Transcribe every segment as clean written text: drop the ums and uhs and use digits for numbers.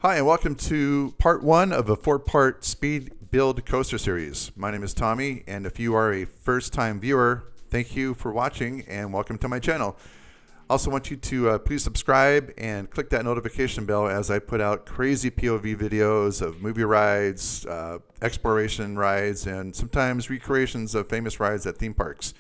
Hi, and welcome to part one of a four-part speed build coaster series. My name is Tommy, and if you are a first-time viewer, thank you for watching and welcome to my channel. I also want you to please subscribe and click that notification bell as I put out crazy POV videos of movie rides, exploration rides, and sometimes recreations of famous rides at theme parks.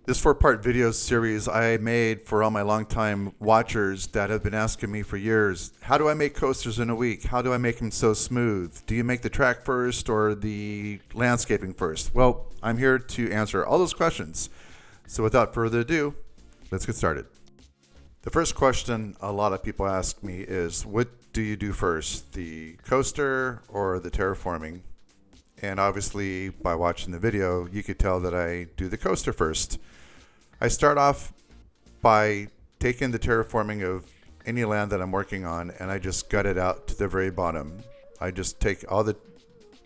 This four-part video series I made for all my longtime watchers that have been asking me for years, how do I make coasters in a week? How do I make them so smooth? Do you make the track first or the landscaping first? Well, I'm here to answer all those questions. So without further ado, let's get started. The first question a lot of people ask me is, what do you do first, the coaster or the terraforming? And obviously, by watching the video, you could tell that I do the coaster first. I start off by taking the terraforming of any land that I'm working on, and I just gut it out to the very bottom. I just take all the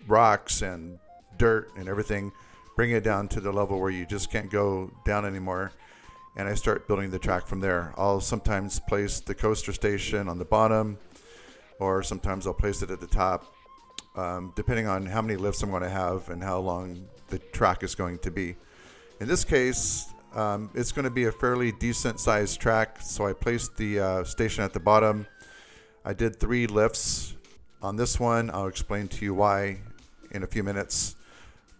rocks and dirt and everything, bring it down to the level where you just can't go down anymore, and I start building the track from there. I'll sometimes place the coaster station on the bottom, or sometimes I'll place it at the top, depending on how many lifts I'm going to have and how long the track is going to be. In this case, it's going to be a fairly decent sized track, so I placed the station at the bottom. I did 3 lifts on this one. I'll explain to you why in a few minutes,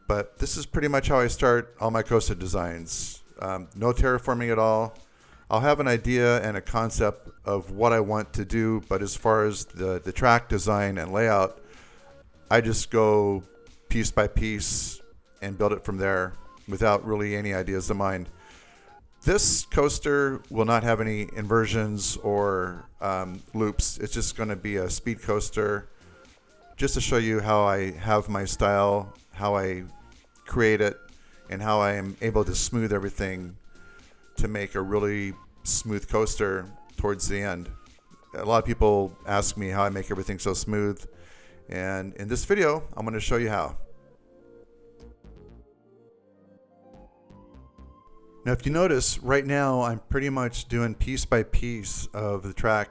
but this is pretty much how I start all my coaster designs. No terraforming at all. I'll have an idea and a concept of what I want to do, but as far as the track design and layout, I just go piece by piece and build it from there without really any ideas in mind. This coaster will not have any inversions or loops. It's just going to be a speed coaster, just to show you how I have my style, how I create it, and how I am able to smooth everything to make a really smooth coaster towards the end. A lot of people ask me how I make everything so smooth, and in this video, I'm going to show you how. Now, if you notice, right now I'm pretty much doing piece by piece of the track.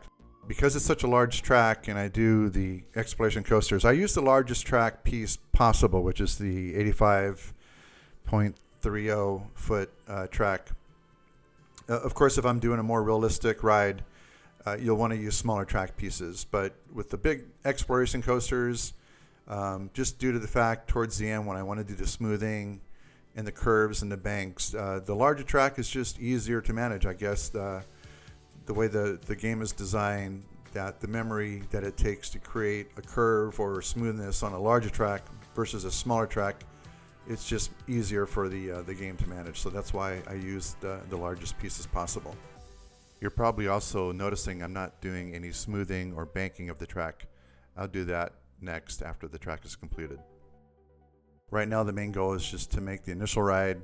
Because it's such a large track and I do the exploration coasters, I use the largest track piece possible, which is the 85.30 foot track. Of course, if I'm doing a more realistic ride, you'll want to use smaller track pieces. But with the big exploration coasters, just due to the fact towards the end when I want to do the smoothing and the curves and the banks, the larger track is just easier to manage. I guess the way the game is designed, that the memory that it takes to create a curve or smoothness on a larger track versus a smaller track, it's just easier for the game to manage. So that's why I use the largest pieces possible. You're probably also noticing I'm not doing any smoothing or banking of the track. I'll do that next after the track is completed. Right now, the main goal is just to make the initial ride,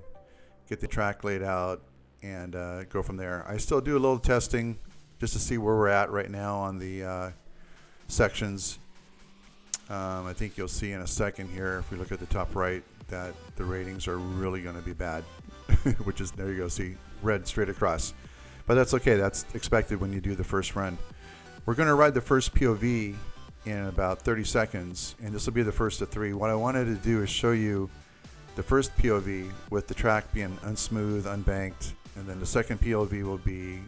get the track laid out, and go from there. I still do a little testing just to see where we're at right now on the sections. I think you'll see in a second here, if we look at the top right, that the ratings are really going to be bad, which is, there you go, see, red straight across. But that's okay. That's expected when you do the first run. We're going to ride the first POV in about 30 seconds, and this will be the first of 3. What I wanted to do is show you the first POV with the track being unsmooth, unbanked, and then the second POV will be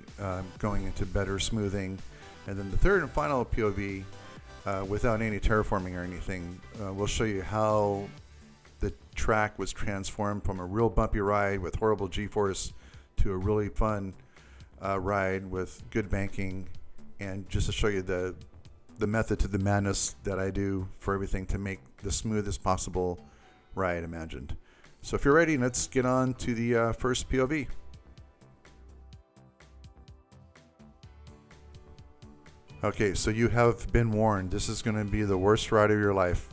going into better smoothing, and then the third and final POV without any terraforming or anything will show you how the track was transformed from a real bumpy ride with horrible G-force to a really fun ride with good banking, and just to show you the method to the madness that I do for everything to make the smoothest possible ride imagined. So if you're ready, let's get on to the first POV. Okay, so you have been warned. This is going to be the worst ride of your life.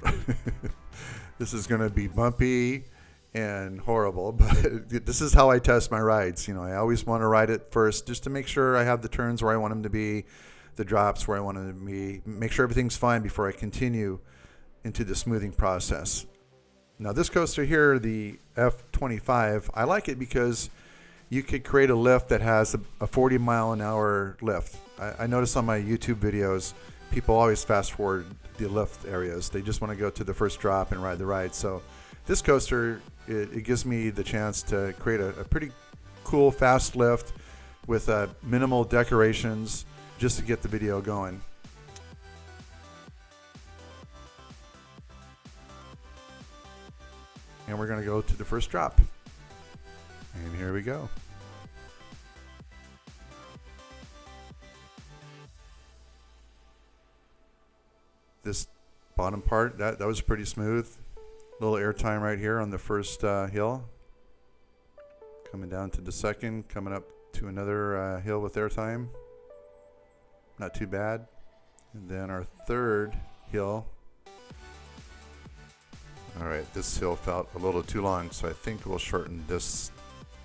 This is going to be bumpy and horrible, but this is how I test my rides. You know, I always want to ride it first just to make sure I have the turns where I want them to be, the drops where I want them to be, make sure everything's fine before I continue into the smoothing process. Now this coaster here, the F25, I like it because you could create a lift that has a 40 mile an hour lift. I notice on my YouTube videos, people always fast forward the lift areas. They just want to go to the first drop and ride the ride. So this coaster, it gives me the chance to create a pretty cool fast lift with minimal decorations just to get the video going. And we're going to go to the first drop. And here we go. This bottom part, that was pretty smooth. A little air time right here on the first hill. Coming down to the second, coming up to another hill with air time. Not too bad. And then our third hill. All right, this hill felt a little too long, so I think we'll shorten this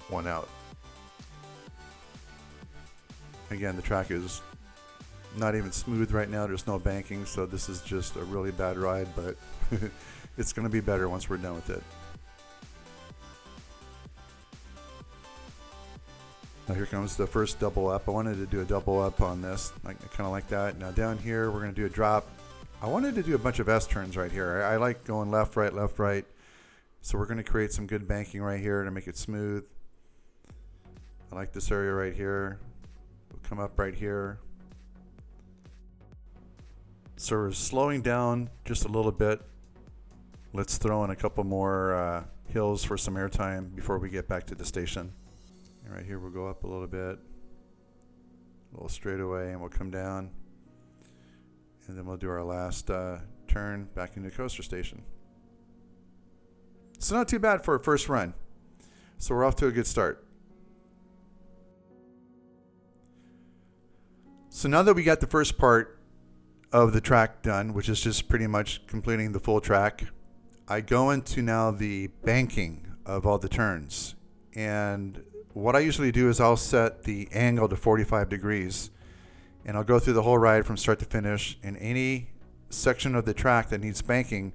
one out. Again, the track is not even smooth right now. There's no banking, so this is just a really bad ride, but it's going to be better once we're done with it. Now here comes the first double up. I wanted to do a double up on this, kind of like that. Now down here, we're going to do a drop. I wanted to do a bunch of S-turns right here. I like going left, right. So we're going to create some good banking right here to make it smooth. I like this area right here. We'll come up right here. So we're slowing down just a little bit. Let's throw in a couple more hills for some airtime before we get back to the station. And right here we'll go up a little bit, a little straightaway, and we'll come down. And then we'll do our last turn back into the coaster station. So not too bad for a first run. So we're off to a good start. So now that we got the first part of the track done, which is just pretty much completing the full track, I go into now the banking of all the turns. And what I usually do is I'll set the angle to 45 degrees. And I'll go through the whole ride from start to finish. And any section of the track that needs banking,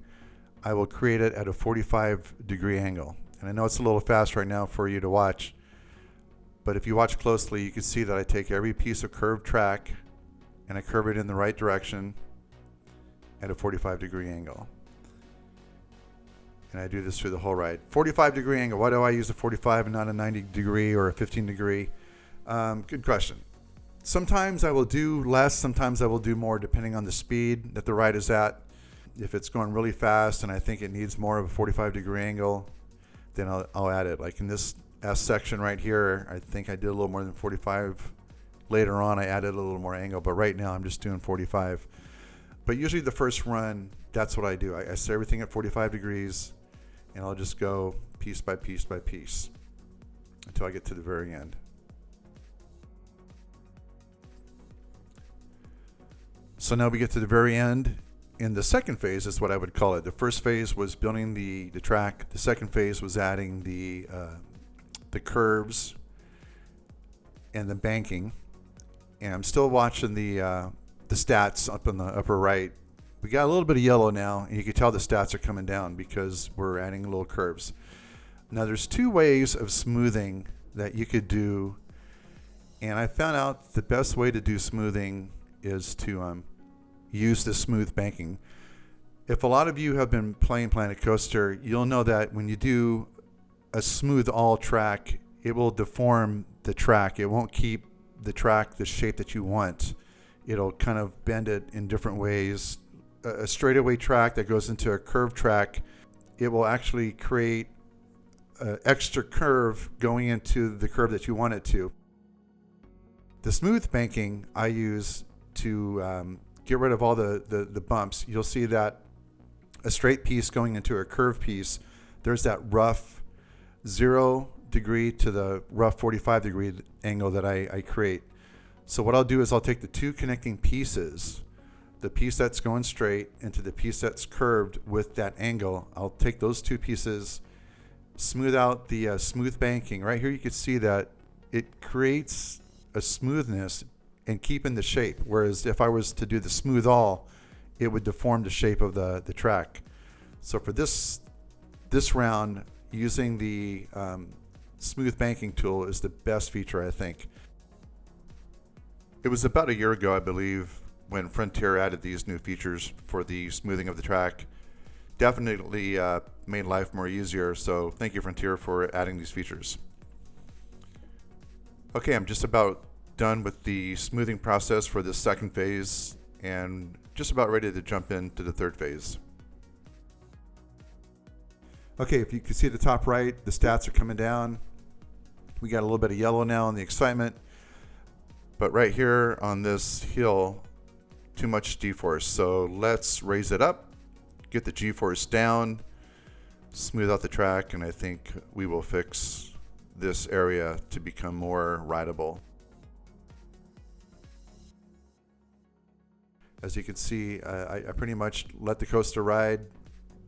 I will create it at a 45-degree angle. And I know it's a little fast right now for you to watch, but if you watch closely, you can see that I take every piece of curved track and I curve it in the right direction at a 45-degree angle. And I do this through the whole ride. 45-degree angle. Why do I use a 45 and not a 90-degree or a 15-degree? Good question. Sometimes I will do less, sometimes I will do more, depending on the speed that the ride is at. If it's going really fast and I think it needs more of a 45-degree angle, then I'll add it. Like in this S section right here, I think I did a little more than 45. Later on, I added a little more angle, but right now I'm just doing 45. But usually the first run, that's what I do. I set everything at 45 degrees, and I'll just go piece by piece by piece until I get to the very end. So now we get to the very end. In the second phase is what I would call it. The first phase was building the track. The second phase was adding the curves and the banking. And I'm still watching the stats up in the upper right. We got a little bit of yellow now, and you can tell the stats are coming down because we're adding little curves. Now there's two ways of smoothing that you could do, and I found out the best way to do smoothing is to use the smooth banking. If a lot of you have been playing Planet Coaster, you'll know that when you do a smooth all track, it will deform the track. It won't keep the track the shape that you want. It'll kind of bend it in different ways. A straightaway track that goes into a curved track, it will actually create an extra curve going into the curve that you want it to. The smooth banking I use to get rid of all the bumps. You'll see that a straight piece going into a curved piece, there's that rough 0 degree to the rough 45 degree angle that I create. So what I'll do is I'll take the two connecting pieces, the piece that's going straight into the piece that's curved with that angle. I'll take those two pieces, smooth out the smooth banking. Right here you can see that it creates a smoothness and keeping the shape, whereas if I was to do the smooth all, it would deform the shape of the track. So for this round, using the smooth banking tool is the best feature, I think. It was about a year ago, I believe, when Frontier added these new features for the smoothing of the track. Definitely made life more easier, so thank you, Frontier, for adding these features. Okay, I'm just about done with the smoothing process for this second phase and just about ready to jump into the third phase. Okay, if you can see at the top right, the stats are coming down. We got a little bit of yellow now in the excitement, but right here on this hill, too much G-force. So let's raise it up, get the G-force down, smooth out the track, and I think we will fix this area to become more rideable. As you can see, I pretty much let the coaster ride.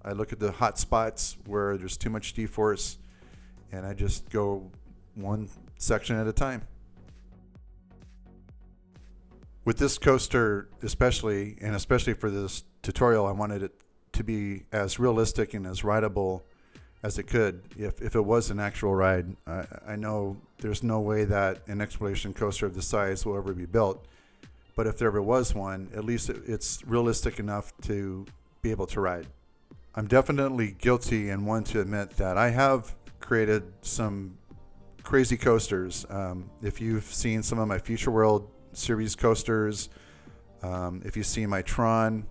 I look at the hot spots where there's too much G-force, and I just go one section at a time. With this coaster especially, and especially for this tutorial, I wanted it to be as realistic and as rideable as it could. If it was an actual ride, I know there's no way that an exploration coaster of this size will ever be built. But if there ever was one, at least it's realistic enough to be able to ride. I'm definitely guilty and one to admit that I have created some crazy coasters. If you've seen some of my Future World series coasters, if you see my Tron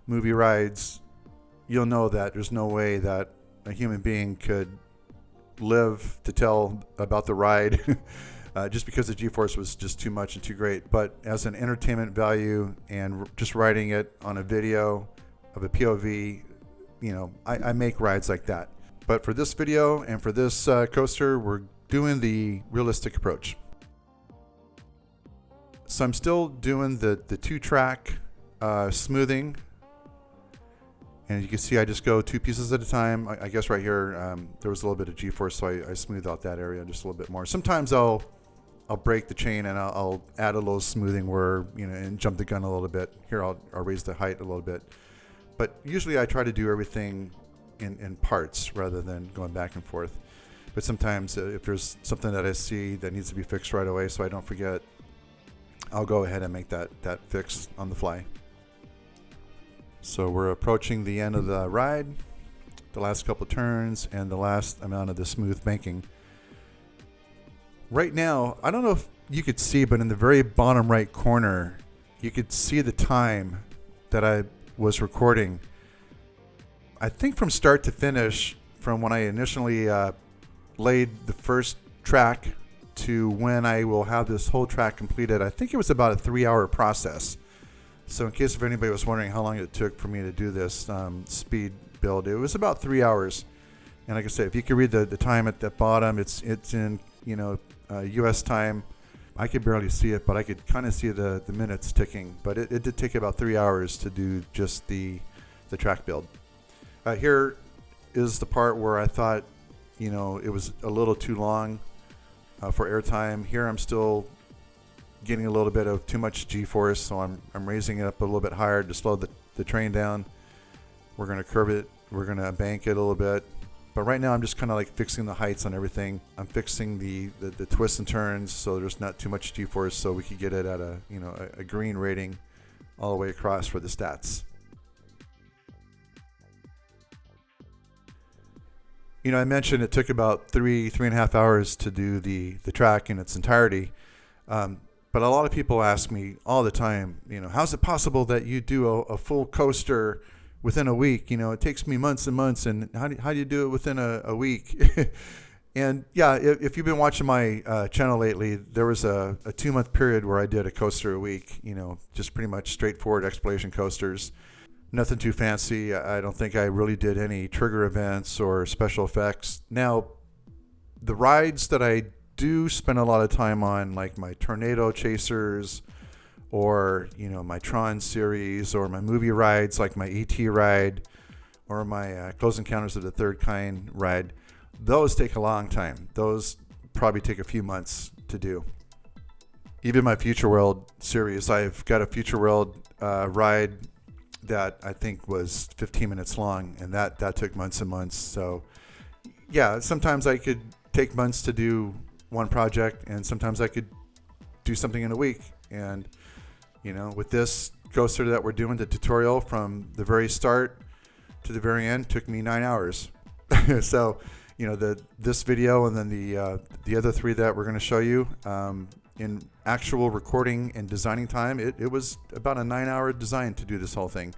movie rides, you'll know that there's no way that a human being could live to tell about the ride just because the G-force was just too much and too great. But as an entertainment value and just riding it on a video of a POV, you know, I make rides like that. But for this video and for this coaster, we're doing the realistic approach. So I'm still doing the 2-track smoothing. And you can see I just go 2 pieces at a time. I guess right here there was a little bit of G-force, so I smooth out that area just a little bit more. Sometimes I'll break the chain and I'll add a little smoothing where, you know, and jump the gun a little bit. Here I'll raise the height a little bit. But usually I try to do everything in parts rather than going back and forth. But sometimes if there's something that I see that needs to be fixed right away so I don't forget, I'll go ahead and make that fix on the fly. So we're approaching the end of the ride, the last couple turns, and the last amount of the smooth banking. Right now, I don't know if you could see, but in the very bottom right corner, you could see the time that I was recording. I think from start to finish, from when I initially laid the first track to when I will have this whole track completed, I think it was about a 3-hour process. So in case if anybody was wondering how long it took for me to do this speed build, it was about 3 hours. And like I said, if you could read the time at the bottom, it's in, you know, US time. I could barely see it, but I could kind of see the minutes ticking. But it did take about 3 hours to do just the track build. Here is the part where I thought, you know, it was a little too long for airtime. Here I'm still getting a little bit of too much G-force, so I'm raising it up a little bit higher to slow the train down. We're going to curve it. We're going to bank it a little bit. But right now I'm just kind of like fixing the heights on everything. I'm fixing the twists and turns so there's not too much G-force, so we could get it at a green rating all the way across for the stats. You know, I mentioned it took about 3.5 hours to do the track in its entirety. But a lot of people ask me all the time, you know, how's it possible that you do a full coaster within a week? You know, it takes me months and months, and how do you do it within a week? And yeah, if you've been watching my channel lately, there was a 2-month period where I did a coaster a week, you know, just pretty much straightforward exploration coasters. Nothing too fancy. I don't think I really did any trigger events or special effects. Now, the rides that I do spend a lot of time on, like my Tornado Chasers, or, you know, my Tron series, or my movie rides like my E.T. ride, or my Close Encounters of the Third Kind ride, those take a long time. Those probably take a few months to do. Even my Future World series, I've got a Future World ride that I think was 15 minutes long, and that took months and months. So yeah, sometimes I could take months to do one project, and sometimes I could do something in a week. And you know, with this coaster that we're doing the tutorial from the very start to the very end took me 9 hours. So, you know, this video and then the other 3 that we're going to show you in actual recording and designing time, it was about a 9-hour design to do this whole thing.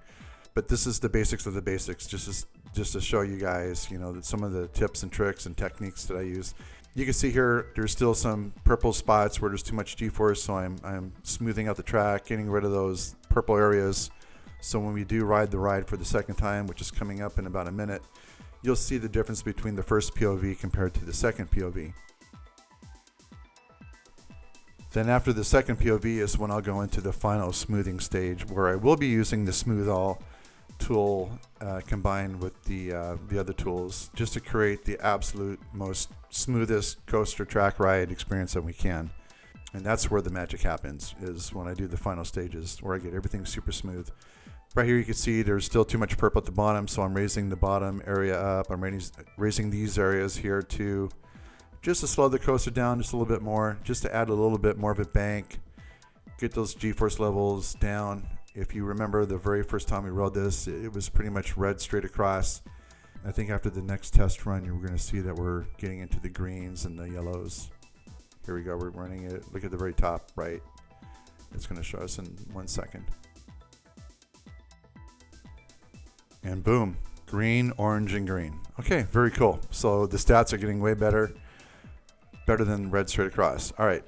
But this is the basics of the basics, just to show you guys, you know, that some of the tips and tricks and techniques that I use. You can see here, there's still some purple spots where there's too much G-force, so I'm smoothing out the track, getting rid of those purple areas. So when we do ride the ride for the second time, which is coming up in about a minute, you'll see the difference between the first POV compared to the second POV. Then after the second POV is when I'll go into the final smoothing stage, where I will be using the Smooth All tool combined with the other tools, just to create the absolute most smoothest coaster track ride experience that we can. And that's where the magic happens, is when I do the final stages, where I get everything super smooth. Right here you can see there's still too much purple at the bottom, so I'm raising the bottom area up. I'm raising these areas here too, just to slow the coaster down just a little bit more, just to add a little bit more of a bank, get those G-force levels down. If you remember the very first time we rode this, it was pretty much red straight across. I think after the next test run, you're going to see that we're getting into the greens and the yellows. Here we go, we're running it. Look at the very top right. It's going to show us in 1 second. And boom, green, orange, and green. Okay, very cool. So the stats are getting way better than red straight across. All right,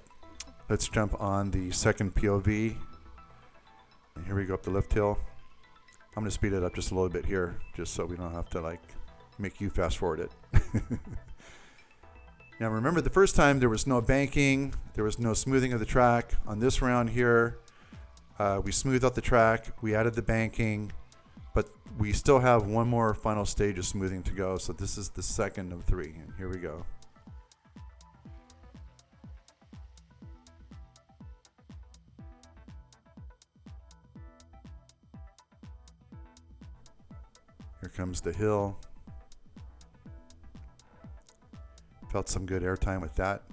let's jump on the second POV. And here we go up the lift hill. I'm going to speed it up just a little bit here, just so we don't have to like make you fast forward it. Now remember, the first time there was no banking, there was no smoothing of the track. On this round here, we smoothed out the track, we added the banking, but we still have one more final stage of smoothing to go. So this is the second of 3, and here we go. Here comes the hill. Felt some good airtime with that.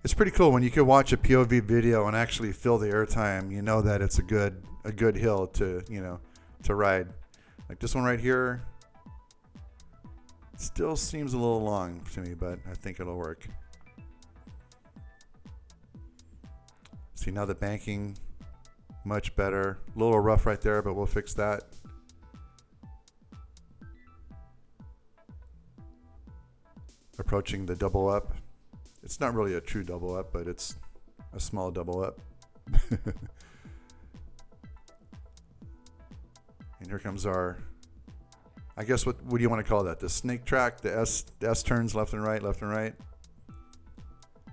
It's pretty cool when you can watch a POV video and actually feel the airtime. You know that it's a good hill to, you know, to ride. Like this one right here, still seems a little long to me, but I think it'll work. See, now the banking much better. A little rough right there, but we'll fix that. Approaching the double up. It's not really a true double up, but it's a small double up. And here comes our, I guess, what do you want to call that? The snake track, the S turns left and right, left and right.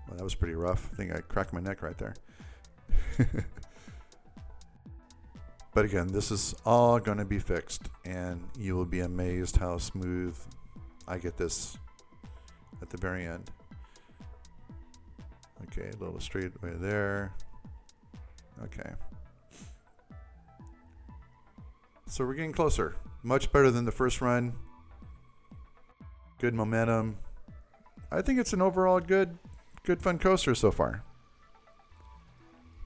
Well, that was pretty rough. I think I cracked my neck right there. But again, this is all going to be fixed, and you will be amazed how smooth I get this at the very end. Okay, a little straight way there. Okay. So we're getting closer. Much better than the first run. Good momentum. I think it's an overall good fun coaster so far.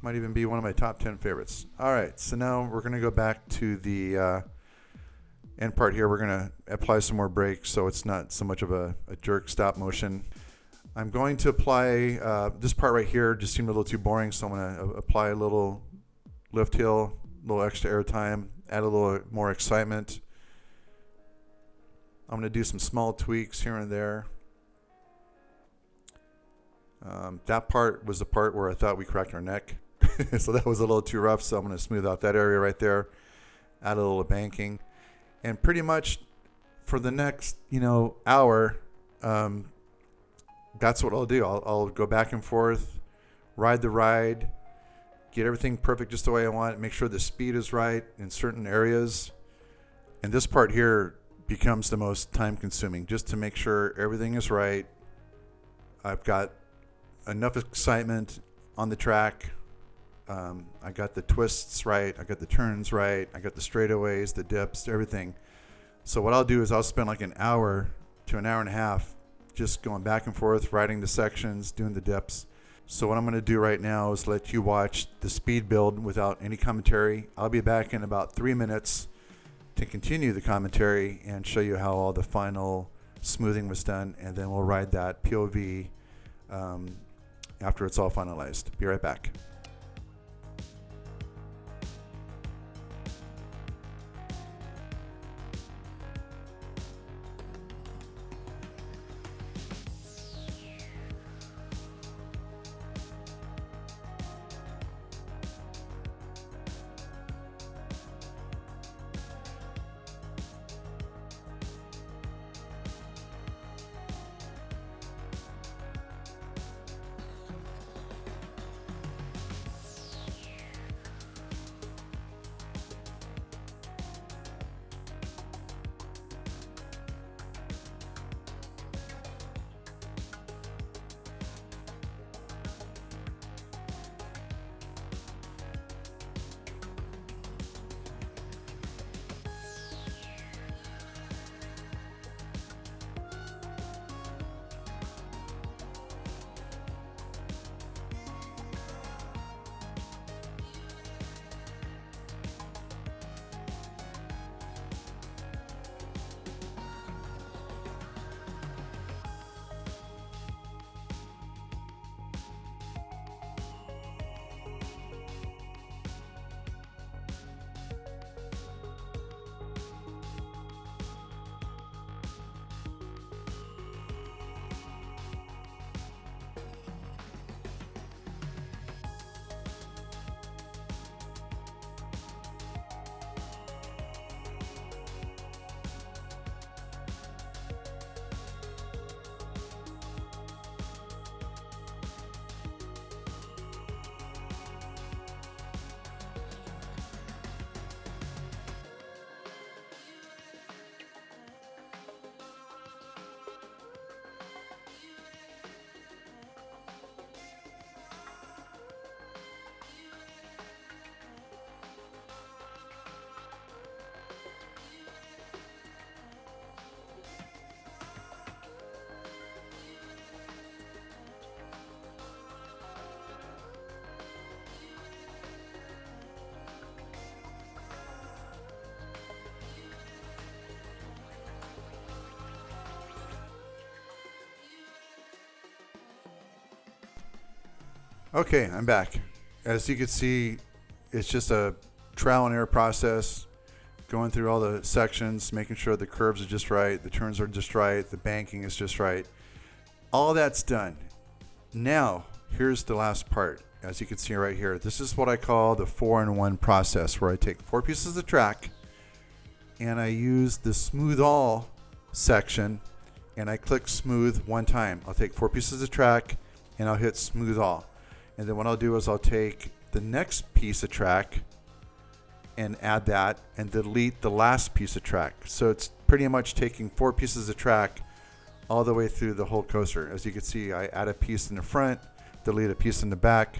Might even be one of my top 10 favorites. All right, so now we're going to go back to the end part here. We're going to apply some more brakes so it's not so much of a jerk stop motion. I'm going to apply this part right here. Just seemed a little too boring, so I'm going to apply a little lift hill, a little extra airtime, add a little more excitement. I'm going to do some small tweaks here and there. That part was the part where I thought we cracked our neck. So that was a little too rough, so I'm going to smooth out that area right there, add a little banking. And pretty much for the next, hour, that's what I'll do. I'll go back and forth, ride the ride, get everything perfect just the way I want it, make sure the speed is right in certain areas. And this part here becomes the most time consuming, just to make sure everything is right. I've got enough excitement on the track. I got the twists right. I got the turns right. I got the straightaways, the dips, everything. So what I'll do is I'll spend like an hour to an hour and a half just going back and forth, riding the sections, doing the dips. So what I'm going to do right now is let you watch the speed build without any commentary. I'll be back in about 3 minutes to continue the commentary and show you how all the final smoothing was done, and then we'll ride that POV after it's all finalized. Be right back. Okay, I'm back. As you can see, it's just a trial and error process, going through all the sections, making sure the curves are just right, the turns are just right, the banking is just right. All that's done. Now, here's the last part. As you can see right here, this is what I call the 4-in-1 process, where I take 4 pieces of track and I use the smooth all section and I click smooth 1 time. I'll take 4 pieces of track and I'll hit smooth all. And then what I'll do is I'll take the next piece of track and add that and delete the last piece of track. So it's pretty much taking 4 pieces of track all the way through the whole coaster. As you can see, I add a piece in the front, delete a piece in the back,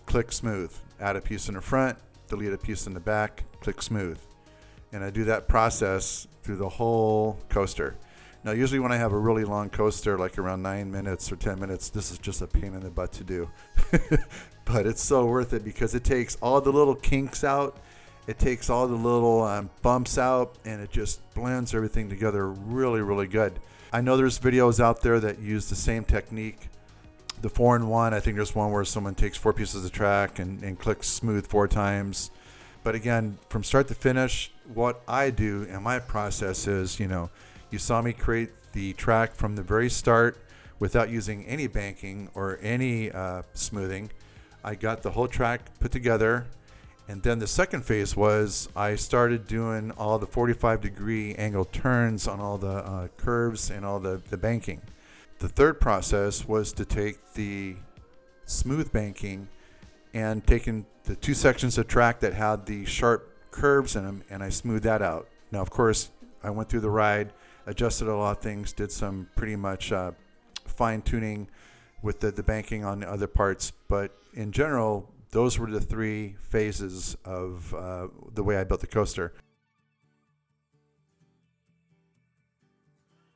click smooth. Add a piece in the front, delete a piece in the back, click smooth. And I do that process through the whole coaster. Now, usually when I have a really long coaster, like around 9 minutes or 10 minutes, this is just a pain in the butt to do. But it's so worth it because it takes all the little kinks out. It takes all the little bumps out, and it just blends everything together really, really good. I know there's videos out there that use the same technique. The 4-in-1, I think there's one where someone takes 4 pieces of track and clicks smooth 4 times. But again, from start to finish, what I do in my process is, you saw me create the track from the very start without using any banking or any smoothing. I got the whole track put together. And then the second phase was I started doing all the 45-degree angle turns on all the curves and all the banking. The third process was to take the smooth banking and taking the 2 sections of track that had the sharp curves in them, and I smoothed that out. Now, of course, I went through the ride, adjusted a lot of things, did some pretty much fine-tuning with the banking on the other parts. But in general, those were the 3 phases of the way I built the coaster.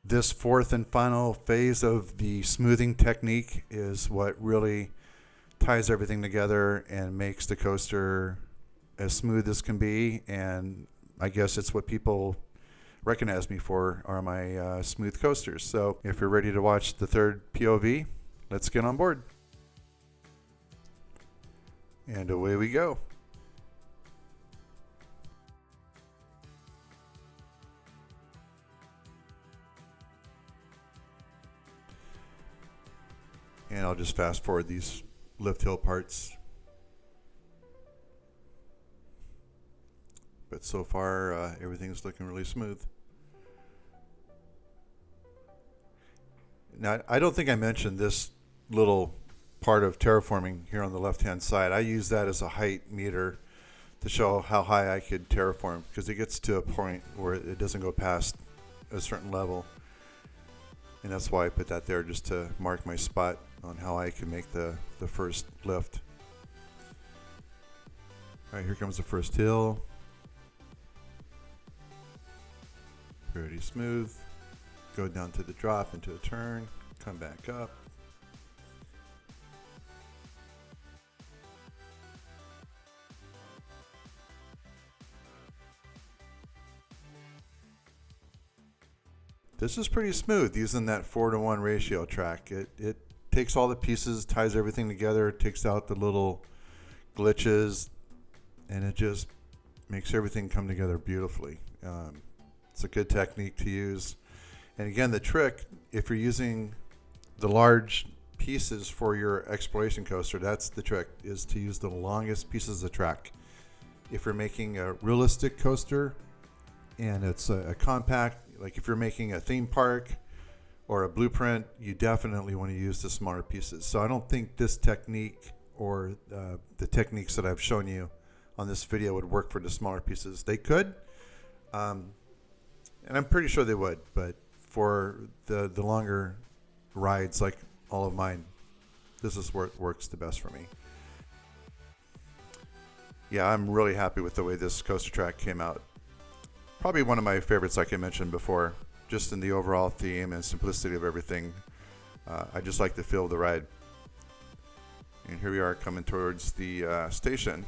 This 4th and final phase of the smoothing technique is what really ties everything together and makes the coaster as smooth as can be. And I guess it's what people recognize me for, are my smooth coasters. So if you're ready to watch the third POV, let's get on board. And away we go. And I'll just fast forward these lift hill parts. But so far, everything's looking really smooth. Now, I don't think I mentioned this little part of terraforming here on the left-hand side. I use that as a height meter to show how high I could terraform, because it gets to a point where it doesn't go past a certain level. And that's why I put that there, just to mark my spot on how I can make the first lift. All right, here comes the first hill. Pretty smooth. Go down to the drop, into the turn, come back up. This is pretty smooth using that 4-to-1 ratio track. It takes all the pieces, ties everything together, takes out the little glitches, and it just makes everything come together beautifully. It's a good technique to use. And again, the trick, if you're using the large pieces for your exploration coaster, that's the trick, is to use the longest pieces of track. If you're making a realistic coaster and it's a compact, like if you're making a theme park or a blueprint, you definitely want to use the smaller pieces. So I don't think this technique or the techniques that I've shown you on this video would work for the smaller pieces. They could, and I'm pretty sure they would, but for the longer rides, like all of mine, this is where it works the best for me. Yeah, I'm really happy with the way this coaster track came out. Probably one of my favorites, like I mentioned before, just in the overall theme and simplicity of everything. I just like the feel of the ride. And here we are coming towards the station.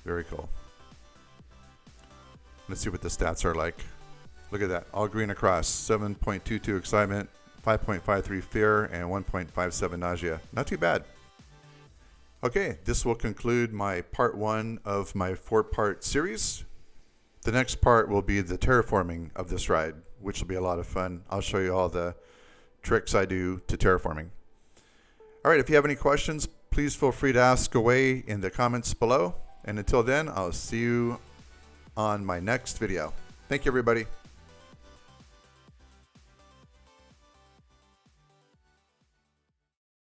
Very cool. Let's see what the stats are like. Look at that, all green across. 7.22 excitement, 5.53 fear, and 1.57 nausea. Not too bad. Okay, this will conclude my part 1 of my 4-part series. The next part will be the terraforming of this ride, which will be a lot of fun. I'll show you all the tricks I do to terraforming. All right, if you have any questions, please feel free to ask away in the comments below. And until then, I'll see you on my next video. Thank you, everybody.